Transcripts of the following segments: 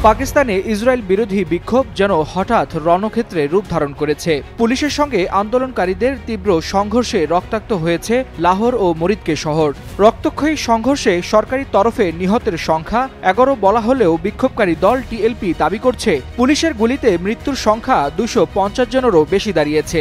পাকিস্তানে ইসরায়েল বিরোধী বিক্ষোভ যেন হঠাৎ রণক্ষেত্রে রূপ ধারণ করেছে। পুলিশের সঙ্গে আন্দোলনকারীদের তীব্র সংঘর্ষে রক্তাক্ত হয়েছে লাহোর ও মরিদকে শহর। রক্তক্ষয়ী সংঘর্ষে সরকারি তরফে নিহতের সংখ্যা 11 বলা হলেও বিক্ষোভকারী দল টিএলপি দাবি করছে পুলিশের গুলিতে মৃত্যুর সংখ্যা 250 জনেরও বেশি দাঁড়িয়েছে।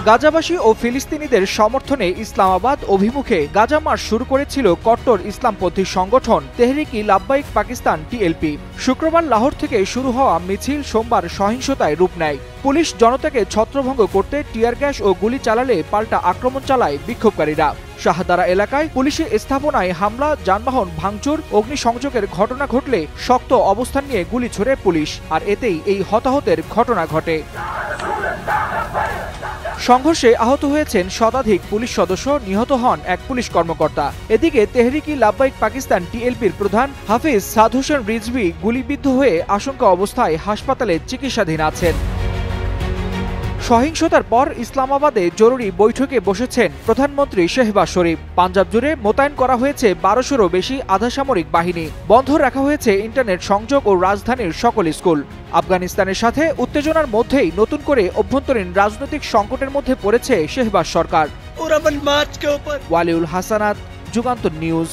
গাজাবাসী ও ফিলিস্তিনিদের সমর্থনে ইসলামাবাদ অভিমুখে গাজা মার্চ শুরু করেছিল কট্টর ইসলামপন্থী সংগঠন তেহরিক ই লাব্বাইক পাকিস্তান টিএলপি। শুক্রবার লাহোর থেকে শুরু হওয়া মিছিল সোমবার সহিংসতায় রূপ নেয়। পুলিশ জনতাকে ছত্রভঙ্গ করতে টিয়ার গ্যাস ও গুলি চালালে পাল্টা আক্রমণ চালায় বিক্ষোভকারীরা। শাহদারা এলাকায় পুলিশের স্থাপনায় হামলা, যানবাহন ভাঙচুর, অগ্নিসংযোগের ঘটনা ঘটলে শক্ত অবস্থান নিয়ে গুলি ছোড়ে পুলিশ, আর এতেই এই হতাহতের ঘটনা ঘটে। সংঘর্ষে আহত হয়েছেন শতাধিক পুলিশ সদস্য, নিহত হন এক পুলিশ কর্মকর্তা। এদিকে তেহরিক ই লাব্বাইক পাকিস্তান টিএলপির প্রধান হাফিজ সাদ হোসেন রিজভী গুলিবিদ্ধ হয়ে আশঙ্কা অবস্থায় হাসপাতালে চিকিৎসাধীন আছেন। সহিংসতার পর ইসলামাবাদে জরুরি বৈঠকে বসেছেন প্রধানমন্ত্রী শেহবাজ শরীফ। পাঞ্জাব জুড়ে মোতায়েন করা হয়েছে 1200-রও বেশি আধাসামরিক বাহিনী। বন্ধ রাখা হয়েছে ইন্টারনেট সংযোগ ও রাজধানীর সকল স্কুল। আফগানিস্তানের সাথে উত্তেজনার মধ্যেই নতুন করে অভ্যন্তরীণ রাজনৈতিক সংকটের মধ্যে পড়েছে শেহবাজ সরকার। ওয়ালিউল হাসানাত, যুগান্তর নিউজ।